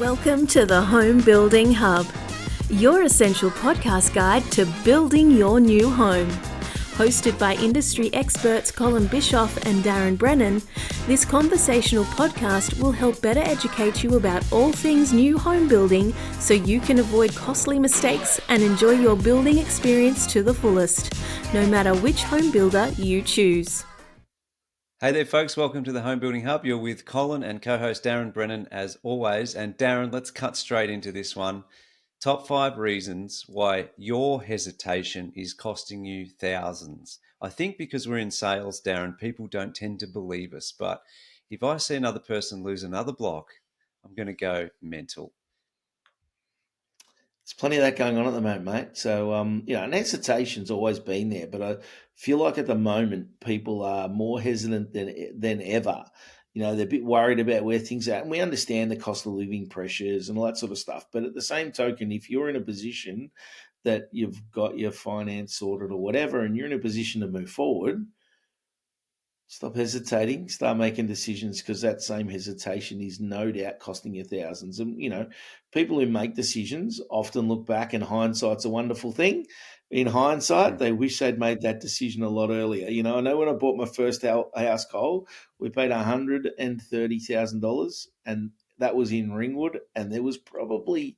Welcome to the Home Building Hub, your essential podcast guide to building your new home. Hosted by industry experts Colin and Darren Brennan, this conversational podcast will help better educate you about all things new home building so you can avoid costly mistakes and enjoy your building experience to the fullest, no matter which home builder you choose. Hey there, folks. Welcome to the Home Building Hub. You're with Colin and co-host Darren Brennan, as always. And Darren, let's cut straight into this one. Top 5 reasons why your hesitation is costing you thousands. I think because we're in sales, Darren, people don't tend to believe us. But if I see another person lose another block, I'm going to go mental. There's plenty of that going on at the moment, mate. So, and hesitation's always been there, but I feel like at the moment people are more hesitant than ever. You know, they're a bit worried about where things are at, and we understand the cost of living pressures and all that sort of stuff. But at the same token, if you're in a position that you've got your finance sorted or whatever, and you're in a position to move forward, stop hesitating, start making decisions, because that same hesitation is no doubt costing you thousands. And, you know, people who make decisions often look back, and hindsight's a wonderful thing. In hindsight, they wish they'd made that decision a lot earlier. You know, I know when I bought my first house, Cole, we paid $130,000, and that was in Ringwood, and there was probably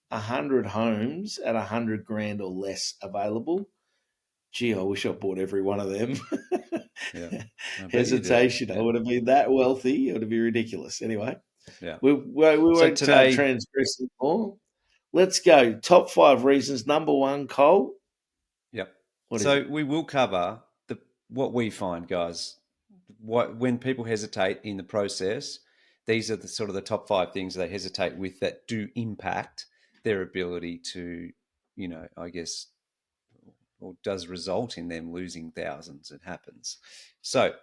100 homes at $100,000 or less available. Gee, I wish I bought every one of them. Yeah. Hesitation. Yeah. I would have been that wealthy. It would be ridiculous. Anyway, Yeah. we won't today, transgress anymore. Let's go. Top 5 reasons. Number 1, Cole. Yep. What is so it? We will cover what we find, guys. When people hesitate in the process, these are the sort of the top 5 things they hesitate with that do impact their ability to, you know, I guess, or does result in them losing thousands. It happens. So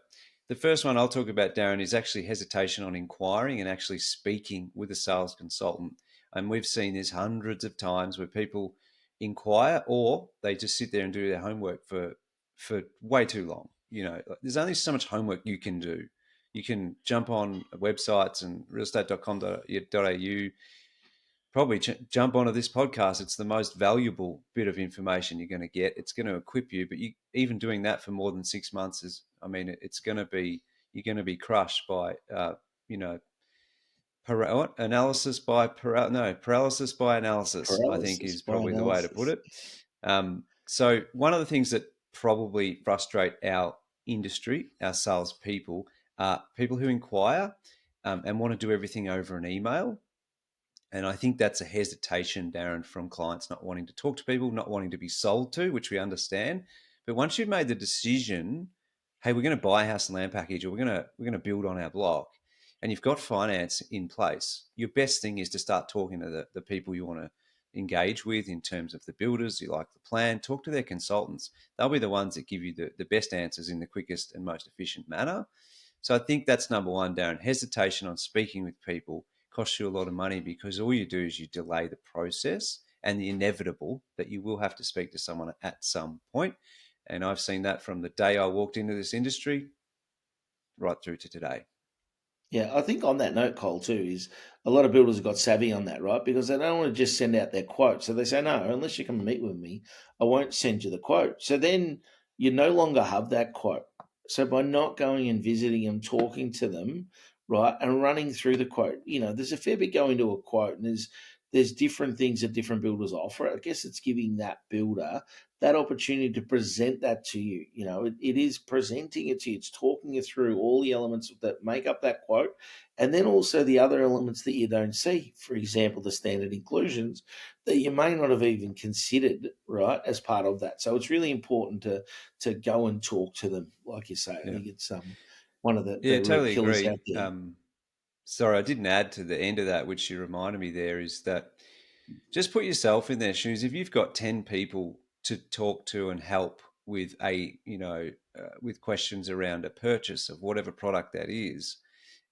the first one I'll talk about, Darren, is actually hesitation on inquiring and actually speaking with a sales consultant. And we've seen this hundreds of times where people inquire, or they just sit there and do their homework for way too long. You know, there's only so much homework you can do. You can jump on websites and realestate.com.au, probably jump onto this podcast. It's the most valuable bit of information you're going to get. It's going to equip you, but even doing that for more than 6 months is, I mean, it's going to be, you're going to be crushed by, paralysis by analysis, I think is probably the way to put it. So one of the things that probably frustrate our industry, our salespeople, are people who inquire and want to do everything over an email. And I think that's a hesitation, Darren, from clients not wanting to talk to people, not wanting to be sold to, which we understand. But once you've made the decision, hey, we're going to buy a house and land package, or we're going to build on our block, and you've got finance in place, your best thing is to start talking to the people you want to engage with in terms of the builders. You like the plan, talk to their consultants. They'll be the ones that give you the best answers in the quickest and most efficient manner. So I think that's number 1, Darren. Hesitation on speaking with people costs you a lot of money, because all you do is you delay the process and the inevitable that you will have to speak to someone at some point. And I've seen that from the day I walked into this industry right through to today. Yeah, I think on that note, Cole, too, is a lot of builders have got savvy on that, right? Because they don't want to just send out their quote. So they say, no, unless you come and meet with me, I won't send you the quote. So then you no longer have that quote. So by not going and visiting them, talking to them, right, and running through the quote, you know, there's a fair bit going to a quote, and there's different things that different builders offer. I guess it's giving that builder that opportunity to present that to you. You know, it is presenting it to you. It's talking you through all the elements that make up that quote, and then also the other elements that you don't see. For example, the standard inclusions that you may not have even considered, right, as part of that. So it's really important to go and talk to them, like you say. Yeah. I think it's one of the totally killers agree. out there. Sorry, I didn't add to the end of that, which you reminded me there, is that just put yourself in their shoes. If you've got 10 people to talk to and help with with questions around a purchase of whatever product that is,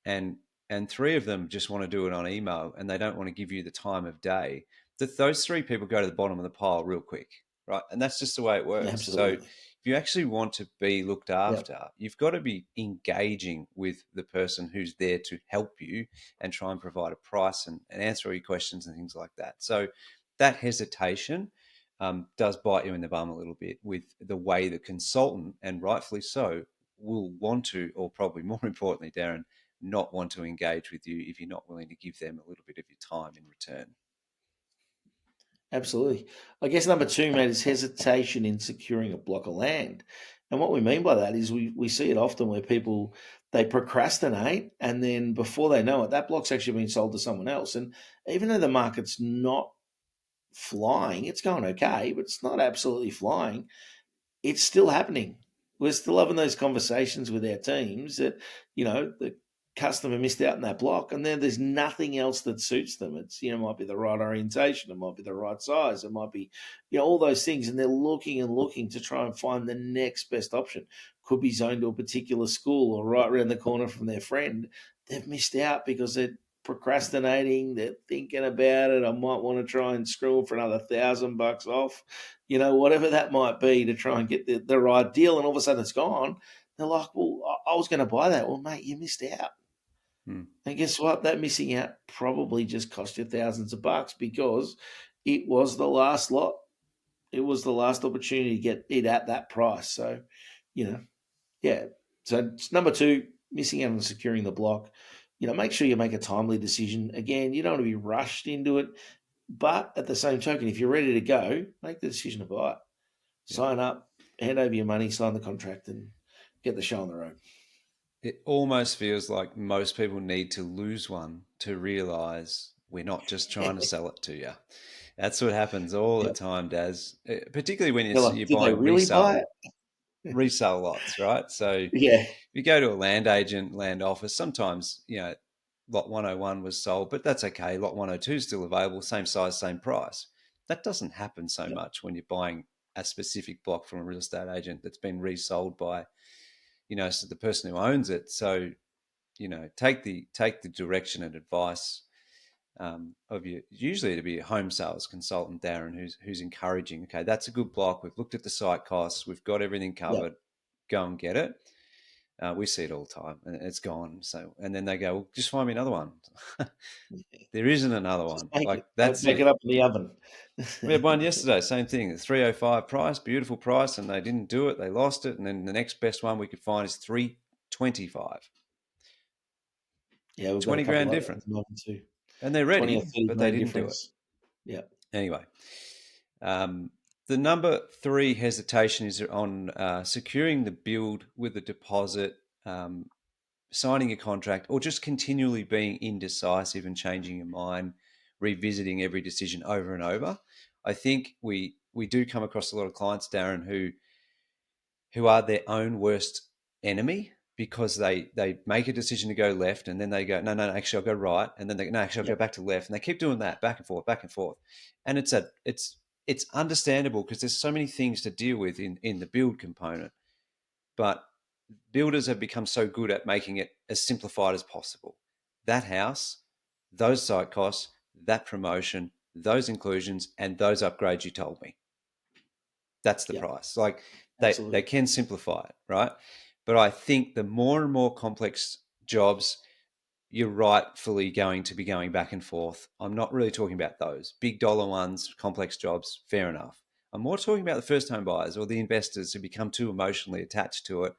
and 3 of them just want to do it on email and they don't want to give you the time of day, that those 3 people go to the bottom of the pile real quick, right? And that's just the way it works. Absolutely. So you actually want to be looked Yep. after, you've got to be engaging with the person who's there to help you and try and provide a price and answer all your questions and things like that. So that hesitation does bite you in the bum a little bit with the way the consultant, and rightfully so, will want to, or probably more importantly, Darren, not want to engage with you if you're not willing to give them a little bit of your time in return. Absolutely. I guess number two, mate, is hesitation in securing a block of land. And what we mean by that is we see it often where people, they procrastinate, and then before they know it, that block's actually been sold to someone else. And even though the market's not flying, it's going okay, but it's not absolutely flying, it's still happening. We're still having those conversations with our teams that, the customer missed out on that block, and then there's nothing else that suits them. It's, might be the right orientation, it might be the right size, it might be, all those things. And they're looking and looking to try and find the next best option. Could be zoned to a particular school or right around the corner from their friend. They've missed out because they're procrastinating, they're thinking about it. I might want to try and screw them for another $1,000 off, whatever that might be, to try and get the right deal. And all of a sudden it's gone. They're like, well, I was going to buy that. Well, mate, you missed out. And guess what? That missing out probably just cost you thousands of bucks because it was the last lot. It was the last opportunity to get it at that price. So, yeah. So it's number two, missing out on securing the block. Make sure you make a timely decision. Again, you don't want to be rushed into it. But at the same token, if you're ready to go, make the decision to buy it. Sign up, hand over your money, sign the contract, and get the show on the road. It almost feels like most people need to lose one to realize we're not just trying to sell it to you. That's what happens all the time, Daz, particularly when you're Did they buying really buy it? resale lots, right? So Yeah. you go to a land agent, land office, sometimes, lot 101 was sold, but that's okay. Lot 102 is still available, same size, same price. That doesn't happen so much when you're buying a specific block from a real estate agent that's been resold by, so the person who owns it. So, take the direction and advice of you. Usually to be a home sales consultant, Darren, who's encouraging. Okay, that's a good block. We've looked at the site costs. We've got everything covered. Yep. Go and get it. We see it all the time, and it's gone. So, and then they go, well, just find me another one. There isn't another one. That's make it. it up in the oven. We had one yesterday, same thing. The 305 price, beautiful price, and they didn't do it. They lost it, and then the next best one we could find is 325. Yeah, we've 20 got a grand couple difference. too. And they're 20 or ready, 30 but they grand didn't difference. do it. Yeah. Anyway, the number three hesitation is on securing the build with a deposit, signing a contract, or just continually being indecisive and changing your mind, revisiting every decision over and over. I think we do come across a lot of clients, Darren, who are their own worst enemy, because they make a decision to go left, and then they go, no, actually I'll go right, and then they no, actually I'll go back to left, and they keep doing that back and forth, and it's understandable because there's so many things to deal with in the build component, but builders have become so good at making it as simplified as possible. That house, those site costs, that promotion, those inclusions, and those upgrades you told me. That's the price. Like they can simplify it, right? But I think the more and more complex jobs, you're rightfully going to be going back and forth. I'm not really talking about those big dollar ones, complex jobs, fair enough. I'm more talking about the first home buyers or the investors who become too emotionally attached to it.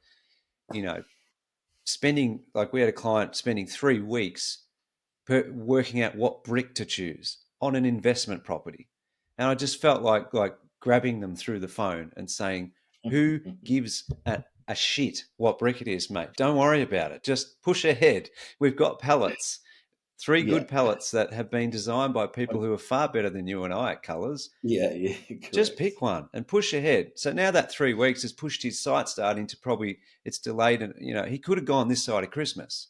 Spending, like we had a client spending 3 weeks working out what brick to choose on an investment property. And I just felt like grabbing them through the phone and saying, who gives a shit what brick it is, mate? Don't worry about it. Just push ahead. We've got pallets, 3 good pallets that have been designed by people who are far better than you and I at colours. Yeah. Just pick one and push ahead. So now that 3 weeks has pushed his site start into probably, it's delayed. And, he could have gone this side of Christmas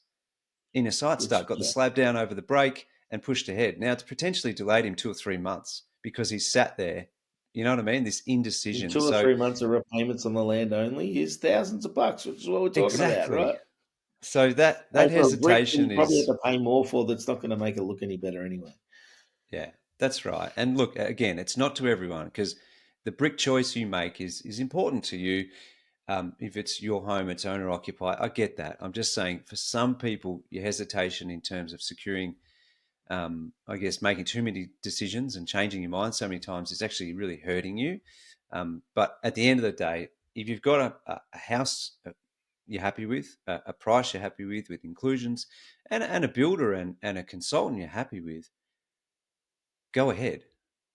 in a site start, got the slab down over the break and pushed ahead. Now it's potentially delayed him 2 or 3 months because he's sat there. You know what I mean? This indecision. 2 or 3 months of repayments on the land only is thousands of bucks, which is what we're talking about, right? So that hesitation you probably is have to pay more for. That's not going to make it look any better anyway. Yeah, that's right. And look, again, it's not to everyone because the brick choice you make is important to you. If it's your home, it's owner occupied. I get that. I'm just saying, for some people, your hesitation in terms of securing, I guess, making too many decisions and changing your mind so many times is actually really hurting you. But at the end of the day, if you've got a house you're happy with, a price you're happy with inclusions, and a builder and a consultant you're happy with, go ahead.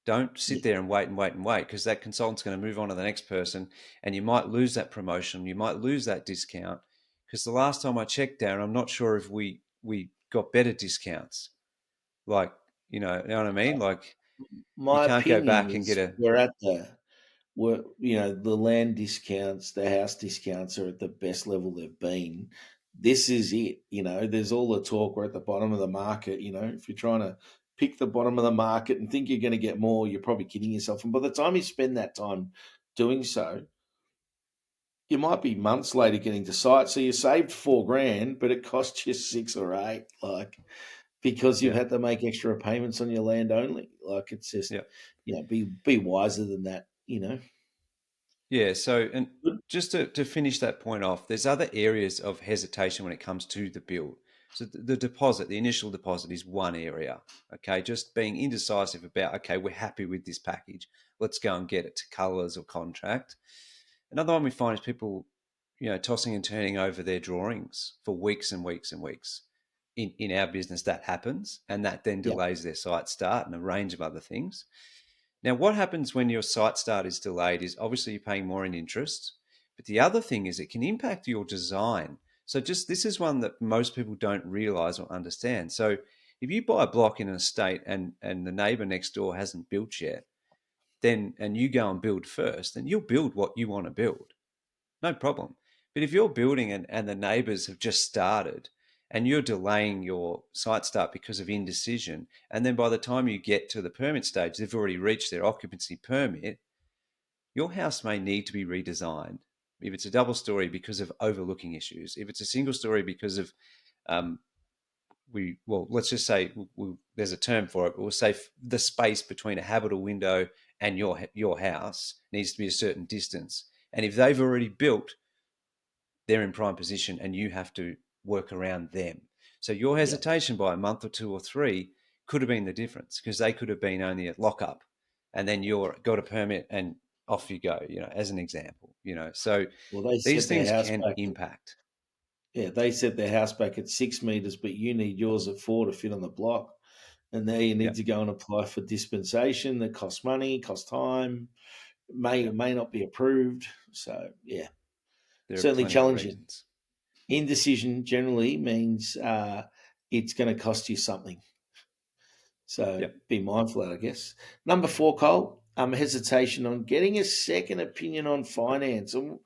Don't sit there and wait, because that consultant's going to move on to the next person, and you might lose that promotion, you might lose that discount. Because the last time I checked, Darren, I'm not sure if we got better discounts. Like, you know what I mean? Like, you My can't go opinion back and get is a the land discounts, the house discounts are at the best level they've been. This is it. There's all the talk, we're at the bottom of the market. If you're trying to pick the bottom of the market and think you're going to get more, you're probably kidding yourself. And by the time you spend that time doing so, you might be months later getting to site. So you saved $4,000, but it cost you 6 or 8, because you've yeah, had to make extra payments on your land only. It's just, yeah. be wiser than that. Yeah. So, and just to finish that point off, there's other areas of hesitation when it comes to the build. So the deposit, the initial deposit, is one area. Okay, just being indecisive about, okay, we're happy with this package, let's go and get it to colours or contract. Another one we find is people, tossing and turning over their drawings for weeks and weeks and weeks. In our business, that happens, and that then Yeah. delays their site start and a range of other things. Now, what happens when your site start is delayed is obviously you're paying more in interest. But the other thing is it can impact your design. So this is one that most people don't realize or understand. So if you buy a block in an estate and the neighbor next door hasn't built yet, and you go and build first, then you'll build what you want to build. No problem. But if you're building and the neighbors have just started and you're delaying your site start because of indecision, and then by the time you get to the permit stage, they've already reached their occupancy permit, your house may need to be redesigned. If it's a double story, because of overlooking issues. If it's a single story, because of um, let's just say there's a term for it, but we'll say the space between a habitable window and your house needs to be a certain distance. And if they've already built, they're in prime position and you have to work around them. So your Yeah. hesitation by a month or 2 or 3 could have been the difference, because they could have been only at lockup and then you're got a permit and off you go, as an example, So Well, they these set their things house can back. impact. They set their house back at 6 meters, but you need yours at 4 to fit on the block. And there you Yeah. need to go and apply for dispensation. That costs money, costs time, may Yeah. or may not be approved. So, There are certainly plenty of challenging. reasons. Indecision generally means it's going to cost you something. So Yep. be mindful of that, I guess. Number 4, Cole, hesitation on getting a second opinion on finance. And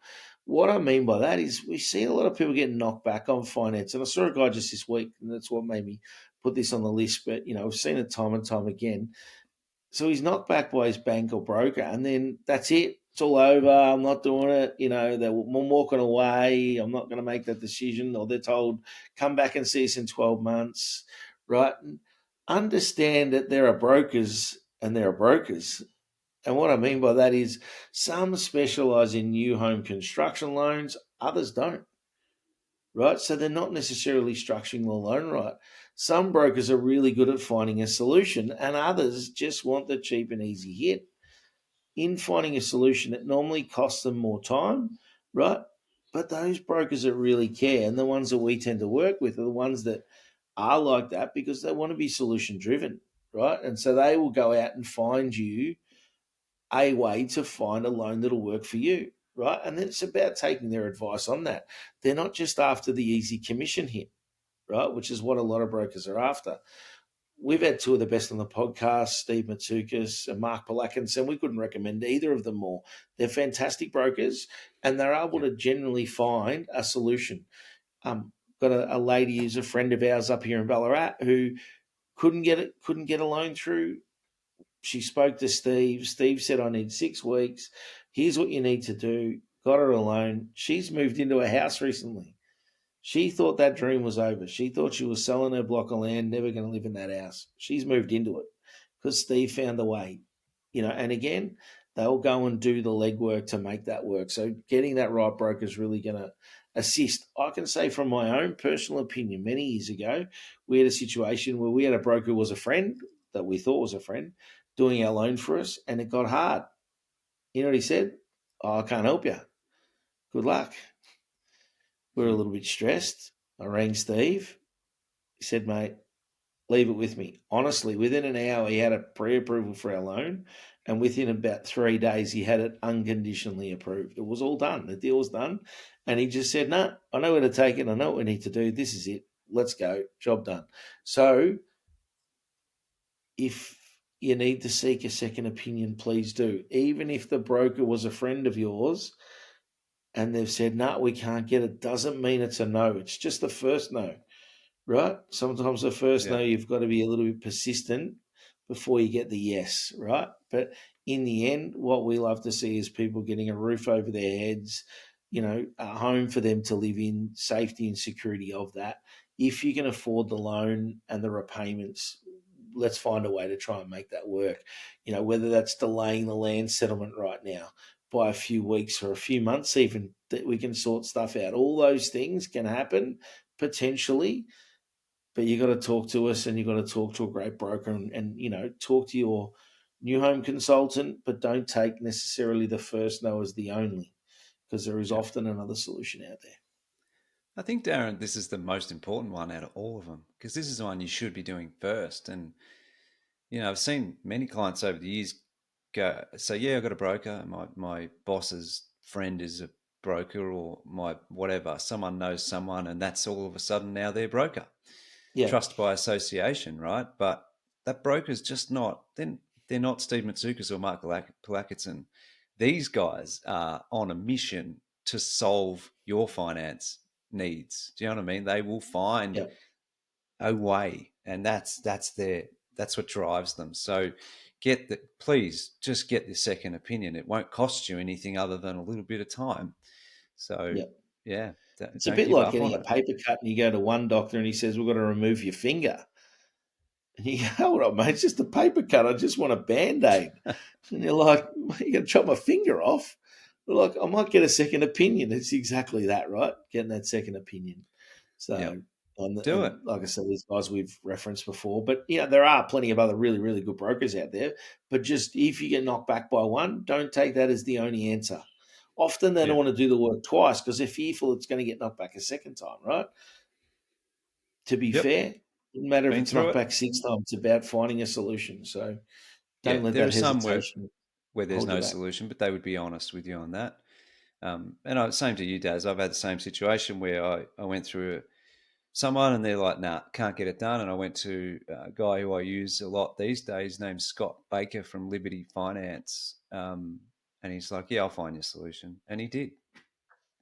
what I mean by that is we see a lot of people getting knocked back on finance. And I saw a guy just this week, and that's what made me put this on the list. But, we've seen it time and time again. So he's knocked back by his bank or broker, and then that's it. It's all over. I'm not doing it. I'm walking away. I'm not going to make that decision. Or they're told, come back and see us in 12 months, right? And understand that there are brokers and there are brokers. And what I mean by that is some specialize in new home construction loans, others don't, right? So they're not necessarily structuring the loan right. Some brokers are really good at finding a solution, and others just want the cheap and easy hit. In finding a solution, it normally costs them more time, right? But those brokers that really care, and the ones that we tend to work with, are the ones that are like that because they want to be solution driven, right? And so they will go out and find you a way to find a loan that'll work for you, right? And then it's about taking their advice on that. They're not just after the easy commission hit, right? Which is what a lot of brokers are after. We've had two of the best on the podcast, Steve Matsoukas and Mark Palakins, and we couldn't recommend either of them more. They're fantastic brokers, and they're able to generally find a solution. Got a lady who's a friend of ours up here in Ballarat who couldn't get a loan through. She spoke to Steve. Steve said, I need 6 weeks. Here's what you need to do. Got her a loan. She's moved into a house recently. She thought that dream was over. She thought she was selling her block of land, never going to live in that house. She's moved into it because Steve found a way. And again, They'll go and do the legwork to make that work. So getting that right broker is really going to assist. I can say from my own personal opinion, many years ago, we had a situation where we had a broker who was a friend that we thought was a friend doing our loan for us, and it got hard. You know what he said? Oh, I can't help you. Good luck. We were a little bit stressed. I rang Steve. He said, mate, leave it with me. Honestly, within an hour, he had a pre-approval for our loan, and within about 3 days, he had it unconditionally approved. It was all done. The deal was done, and he just said, "No, I know where to take it. I know what we need to do. This is it. Let's go. Job done." So, if you need to seek a second opinion, please do. Even if the broker was a friend of yours and they've said, "No, we can't get it," doesn't mean it's a no. It's just the first no. Right? Sometimes the first no, you've got to be a little bit persistent before you get the yes, right? But in the end, what we love to see is people getting a roof over their heads, a home for them to live in, safety and security of that. If you can afford the loan and the repayments, let's find a way to try and make that work. Whether that's delaying the land settlement right now by a few weeks or a few months even, that we can sort stuff out. All those things can happen potentially, but you got to talk to us, and you got to talk to a great broker, and talk to your new home consultant, but don't take necessarily the first no as the only, because there is often another solution out there. I think, Darren, this is the most important one out of all of them, because this is the one you should be doing first. And, I've seen many clients over the years go, so yeah, I've got a broker. My boss's friend is a broker, or my whatever, someone knows someone, and that's all of a sudden now their broker. Yeah. Trust by association, right? But that broker's just not, then they're not Steve Matsoukas or Mark Palakitson. These guys are on a mission to solve your finance needs. Do you know what I mean? They will find a way, and that's what drives them. So please just get the second opinion. It won't cost you anything other than a little bit of time. So yeah, it's a don't bit give like up on getting a it. paper cut, and you go to one doctor and he says, "We've got to remove your finger." And you go, "Hold on, mate, it's just a paper cut. I just want a Band-Aid." And you're like, "You're going to chop my finger off?" They're like, "I might get a second opinion." It's exactly that, right? Getting that second opinion. So, do it. Like I said, these guys we've referenced before, but there are plenty of other really, really good brokers out there. But just if you get knocked back by one, don't take that as the only answer. Often they don't want to do the work twice because they're fearful it's going to get knocked back a second time, right? To be fair, it doesn't matter if it's knocked back 6 times. It's about finding a solution. So don't let there that are some hesitation where there's hold you no back. solution, but they would be honest with you on that. Same to you, Daz. I've had the same situation where I went through someone and they're like, nah, can't get it done. And I went to a guy who I use a lot these days named Scott Baker from Liberty Finance. And he's like, yeah, I'll find you a solution. And he did.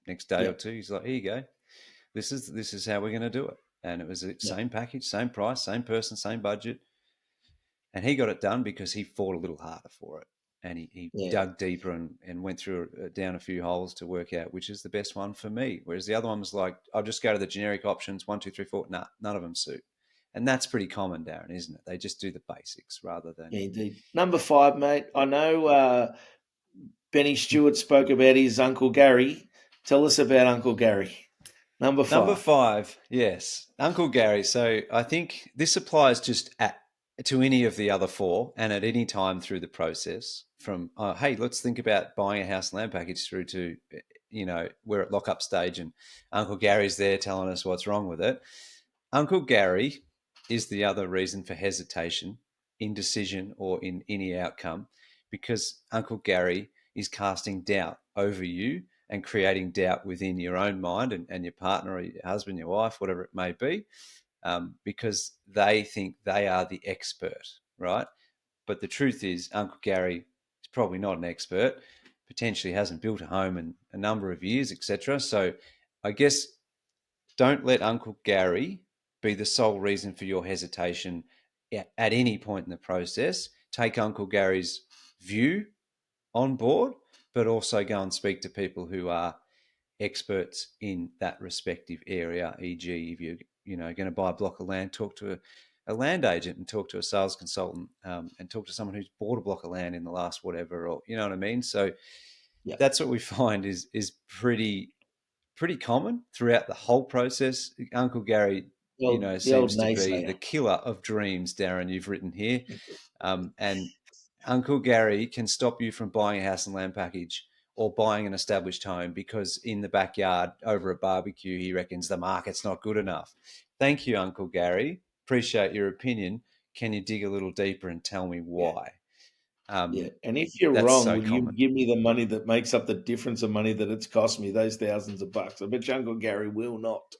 Next day or two, he's like, here you go. This is how we're going to do it. And it was the same package, same price, same person, same budget. And he got it done because he fought a little harder for it. And he dug deeper and went through down a few holes to work out which is the best one for me. Whereas the other one was like, I'll just go to the generic options, 1, 2, 3, 4. Nah, none of them suit. And that's pretty common, Darren, isn't it? They just do the basics rather than... Yeah, indeed. Number 5, mate. I know Benny Stewart spoke about his Uncle Garry. Tell us about Uncle Garry. Number 5. Number 5, yes. Uncle Garry. So I think this applies just to any of the other 4 and at any time through the process from, hey, let's think about buying a house and land package through to, we're at lockup stage and Uncle Gary's there telling us what's wrong with it. Uncle Garry is the other reason for hesitation, indecision, or in any outcome, because Uncle Garry is casting doubt over you and creating doubt within your own mind and your partner or your husband, your wife, whatever it may be, because they think they are the expert, right? But the truth is Uncle Garry is probably not an expert, potentially hasn't built a home in a number of years, etc. So I guess don't let Uncle Garry be the sole reason for your hesitation at any point in the process. Take Uncle Gary's view on board, but also go and speak to people who are experts in that respective area. E.g., if you're going to buy a block of land, talk to a land agent and talk to a sales consultant and talk to someone who's bought a block of land in the last whatever, or you know what I mean? So that's what we find is pretty common throughout the whole process. Uncle Garry, The seems old to be the naysayer. killer of dreams, Darren, you've written here. And Uncle Garry can stop you from buying a house and land package or buying an established home because in the backyard over a barbecue, he reckons the market's not good enough. Thank you, Uncle Garry. Appreciate your opinion. Can you dig a little deeper and tell me why? And if you're that's wrong, so will you common. give me the money that makes up the difference of money that it's cost me, those thousands of bucks? I bet you Uncle Garry will not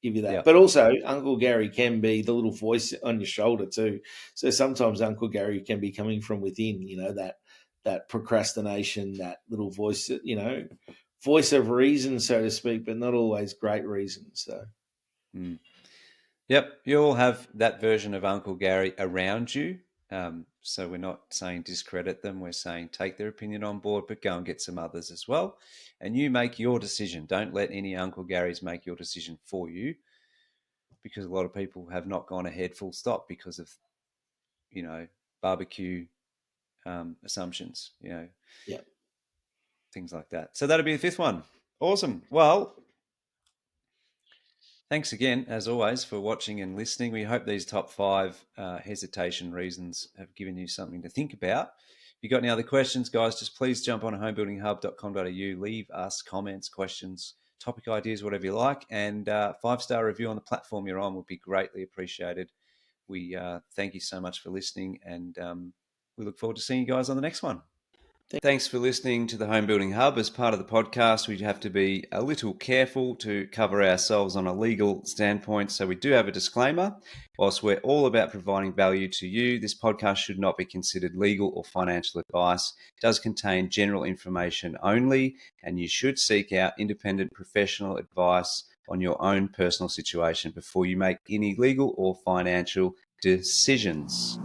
give you that. Yep. But also, Uncle Garry can be the little voice on your shoulder too. So sometimes Uncle Garry can be coming from within, that procrastination, that little voice, voice of reason, so to speak, but not always great reason. So. Yep, you all have that version of Uncle Garry around you. So we're not saying discredit them. We're saying take their opinion on board, but go and get some others as well. And you make your decision. Don't let any Uncle Garys make your decision for you, because a lot of people have not gone ahead full stop because of, barbecue assumptions, things like that. So that'll be the fifth one. Awesome. Well, thanks again, as always, for watching and listening. We hope these top 5 hesitation reasons have given you something to think about. If you've got any other questions, guys, just please jump on homebuildinghub.com.au, leave us comments, questions, topic ideas, whatever you like, and 5-star review on the platform you're on would be greatly appreciated. We thank you so much for listening, and we look forward to seeing you guys on the next one. Thanks for listening to the Home Building Hub. As part of the podcast, we have to be a little careful to cover ourselves on a legal standpoint. So we do have a disclaimer. Whilst we're all about providing value to you, this podcast should not be considered legal or financial advice. It does contain general information only, and you should seek out independent professional advice on your own personal situation before you make any legal or financial decisions.